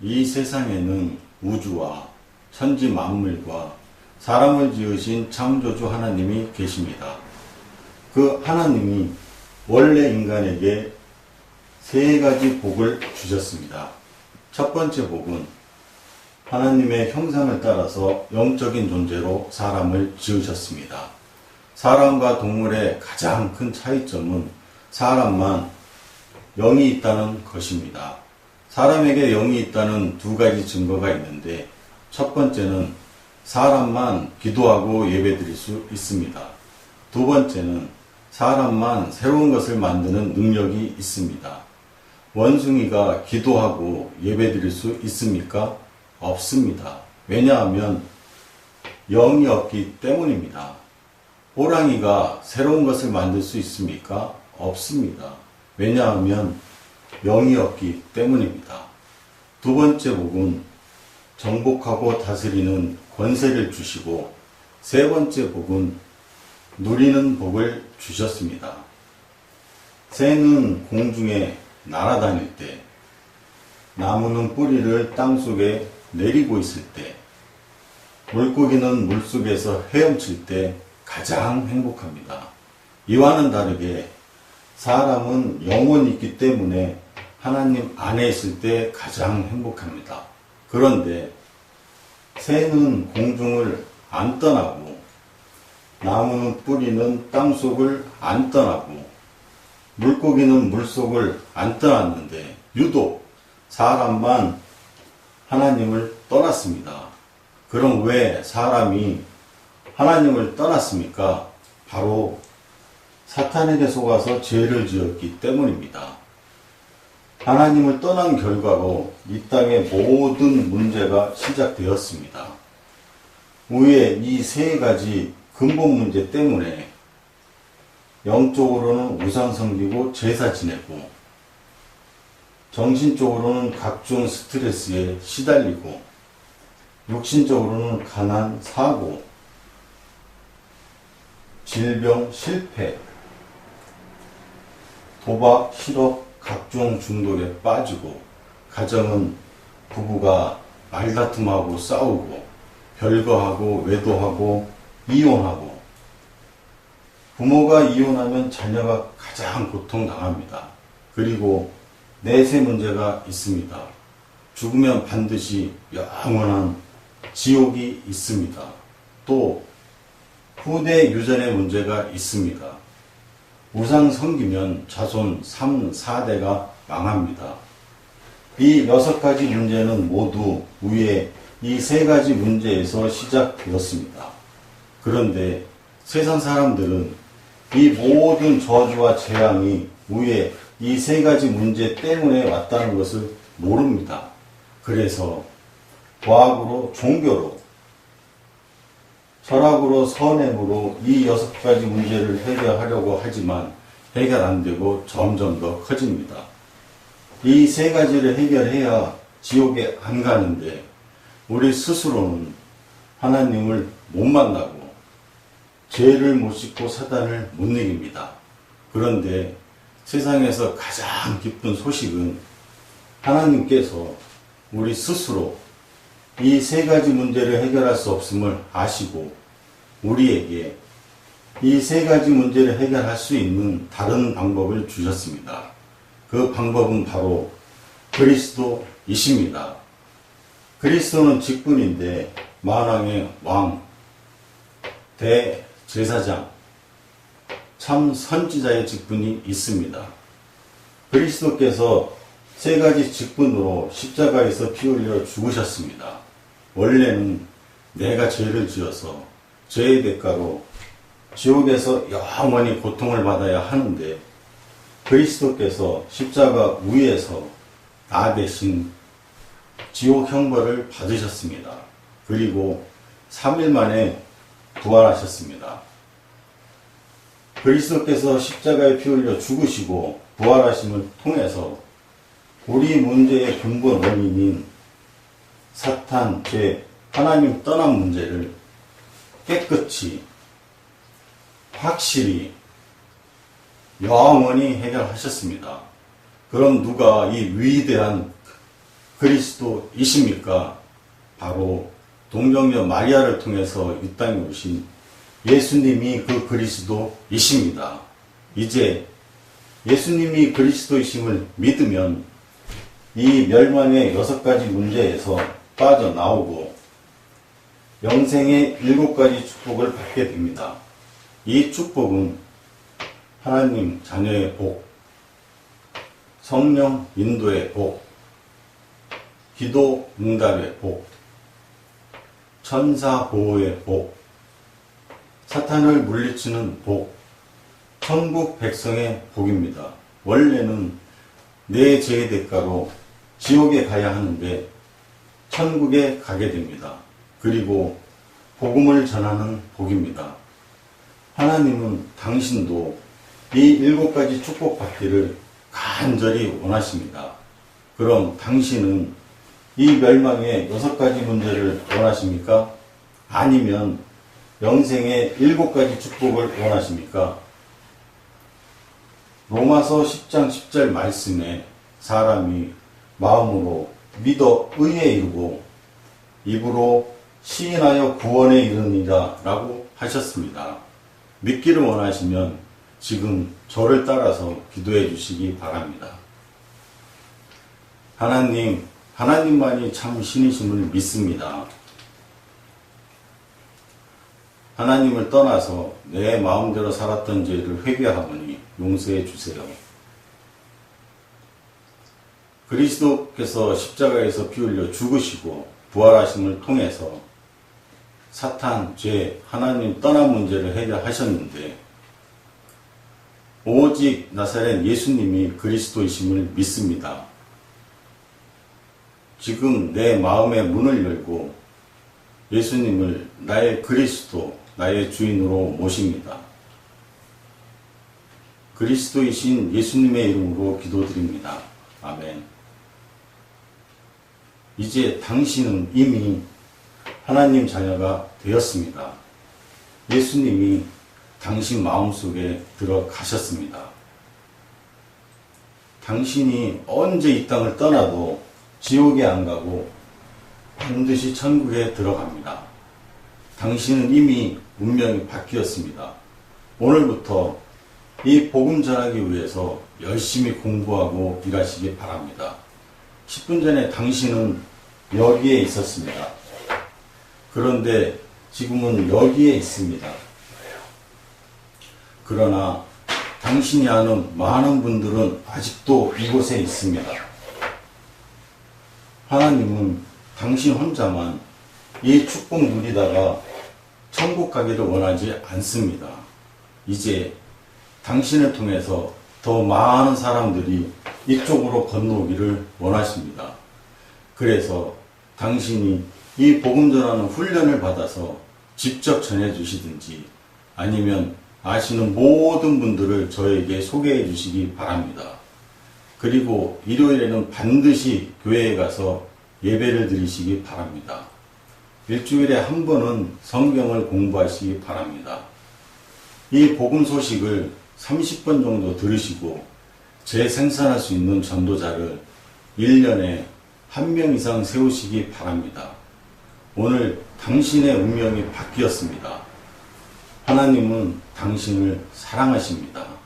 이 세상에는 우주와 천지 만물과 사람을 지으신 창조주 하나님이 계십니다. 그 하나님이 원래 인간에게 세 가지 복을 주셨습니다. 첫 번째 복은 하나님의 형상을 따라서 영적인 존재로 사람을 지으셨습니다. 사람과 동물의 가장 큰 차이점은 사람만 영이 있다는 것입니다. 사람에게 영이 있다는 두 가지 증거가 있는데, 첫 번째는 사람만 기도하고 예배드릴 수 있습니다. 두 번째는 사람만 새로운 것을 만드는 능력이 있습니다. 원숭이가 기도하고 예배드릴 수 있습니까? 없습니다. 왜냐하면 영이 없기 때문입니다. 호랑이가 새로운 것을 만들 수 있습니까? 없습니다. 왜냐하면 영이 없기 때문입니다. 두 번째 복은 정복하고 다스리는 권세를 주시고, 세 번째 복은 누리는 복을 주셨습니다. 새는 공중에 날아다닐 때, 나무는 뿌리를 땅속에 내리고 있을 때, 물고기는 물속에서 헤엄칠 때 가장 행복합니다. 이와는 다르게 사람은 영혼이 있기 때문에 하나님 안에 있을 때 가장 행복합니다. 그런데 새는 공중을 안 떠나고, 나무는 뿌리는 땅속을 안 떠나고, 물고기는 물속을 안 떠났는데 유독 사람만 하나님을 떠났습니다. 그럼 왜 사람이 하나님을 떠났습니까? 바로 사탄에게 속아서 죄를 지었기 때문입니다. 하나님을 떠난 결과로 이 땅의 모든 문제가 시작되었습니다. 위에 이 세 가지 근본 문제 때문에 영적으로는 우상 섬기고 제사 지내고, 정신적으로는 각종 스트레스에 시달리고, 육신적으로는 가난, 사고, 질병, 실패, 도박, 실업, 각종 중독에 빠지고, 가정은 부부가 말다툼하고 싸우고, 별거하고 외도하고 이혼하고, 부모가 이혼하면 자녀가 가장 고통당합니다. 그리고 내세 문제가 있습니다. 죽으면 반드시 영원한 지옥이 있습니다. 또 후대 유전의 문제가 있습니다. 우상 섬기면 자손 3, 4대가 망합니다. 이 6가지 문제는 모두 위에 이 3가지 문제에서 시작되었습니다. 그런데 세상 사람들은 이 모든 저주와 재앙이 위에 이 3가지 문제 때문에 왔다는 것을 모릅니다. 그래서 과학으로, 종교로, 철학으로, 선행으로 이 6가지 문제를 해결하려고 하지만 해결 안 되고 점점 더 커집니다. 이 3가지를 해결해야 지옥에 안 가는데, 우리 스스로는 하나님을 못 만나고 죄를 못 씻고 사단을 못 이깁니다. 그런데 세상에서 가장 기쁜 소식은 하나님께서 우리 스스로 이 3가지 문제를 해결할 수 없음을 아시고 우리에게 이 3가지 문제를 해결할 수 있는 다른 방법을 주셨습니다. 그 방법은 바로 그리스도이십니다. 그리스도는 직분인데 만왕의 왕, 대제사장, 참 선지자의 직분이 있습니다. 그리스도께서 3가지 직분으로 십자가에서 피 흘려 죽으셨습니다. 원래는 내가 죄를 지어서 죄의 대가로 지옥에서 영원히 고통을 받아야 하는데, 그리스도께서 십자가 위에서 나 대신 지옥 형벌을 받으셨습니다. 그리고 3일 만에 부활하셨습니다. 그리스도께서 십자가에 피 흘려 죽으시고 부활하심을 통해서 우리 문제의 근본 원인인 사탄, 죄, 하나님 떠난 문제를 깨끗이, 확실히, 영원히 해결하셨습니다. 그럼 누가 이 위대한 그리스도이십니까? 바로 동정녀 마리아를 통해서 이 땅에 오신 예수님이 그 그리스도이십니다. 이제 예수님이 그리스도이심을 믿으면 이 멸망의 6가지 문제에서 빠져나오고 영생의 7가지 축복을 받게 됩니다. 이 축복은 하나님 자녀의 복, 성령 인도의 복, 기도 응답의 복, 천사 보호의 복, 사탄을 물리치는 복, 천국 백성의 복입니다. 원래는 내 죄의 대가로 지옥에 가야 하는데 천국에 가게 됩니다. 그리고 복음을 전하는 복입니다. 하나님은 당신도 이 7가지 축복 받기를 간절히 원하십니다. 그럼 당신은 이 멸망의 6가지 문제를 원하십니까? 아니면 영생의 7가지 축복을 원하십니까? 로마서 10장 10절 말씀에 사람이 마음으로 믿어 의에 이르고 입으로 시인하여 구원에 이르니라 라고 하셨습니다. 믿기를 원하시면 지금 저를 따라서 기도해 주시기 바랍니다. 하나님만이 참 신이심을 믿습니다. 하나님을 떠나서 내 마음대로 살았던 죄를 회개하오니 용서해 주세요. 그리스도께서 십자가에서 피 흘려 죽으시고 부활하심을 통해서 사탄, 죄, 하나님 떠난 문제를 해결하셨는데 오직 나사렛 예수님이 그리스도이심을 믿습니다. 지금 내 마음의 문을 열고 예수님을 나의 그리스도, 나의 주인으로 모십니다. 그리스도이신 예수님의 이름으로 기도드립니다. 아멘. 이제 당신은 이미 하나님 자녀가 되었습니다. 예수님이 당신 마음속에 들어가셨습니다. 당신이 언제 이 땅을 떠나도 지옥에 안 가고 반드시 천국에 들어갑니다. 당신은 이미 운명이 바뀌었습니다. 오늘부터 이 복음 전하기 위해서 열심히 공부하고 일하시기 바랍니다. 10분 전에 당신은 여기에 있었습니다. 그런데 지금은 여기에 있습니다. 그러나 당신이 아는 많은 분들은 아직도 이곳에 있습니다. 하나님은 당신 혼자만 이 축복 누리다가 천국 가기를 원하지 않습니다. 이제 당신을 통해서 더 많은 사람들이 이쪽으로 건너오기를 원하십니다. 그래서 당신이 이 복음 전하는 훈련을 받아서 직접 전해주시든지 아니면 아시는 모든 분들을 저에게 소개해 주시기 바랍니다. 그리고 일요일에는 반드시 교회에 가서 예배를 드리시기 바랍니다. 일주일에 한 번은 성경을 공부하시기 바랍니다. 이 복음 소식을 30번 정도 들으시고 재생산할 수 있는 전도자를 1년에 1명 이상 세우시기 바랍니다. 오늘 당신의 운명이 바뀌었습니다. 하나님은 당신을 사랑하십니다.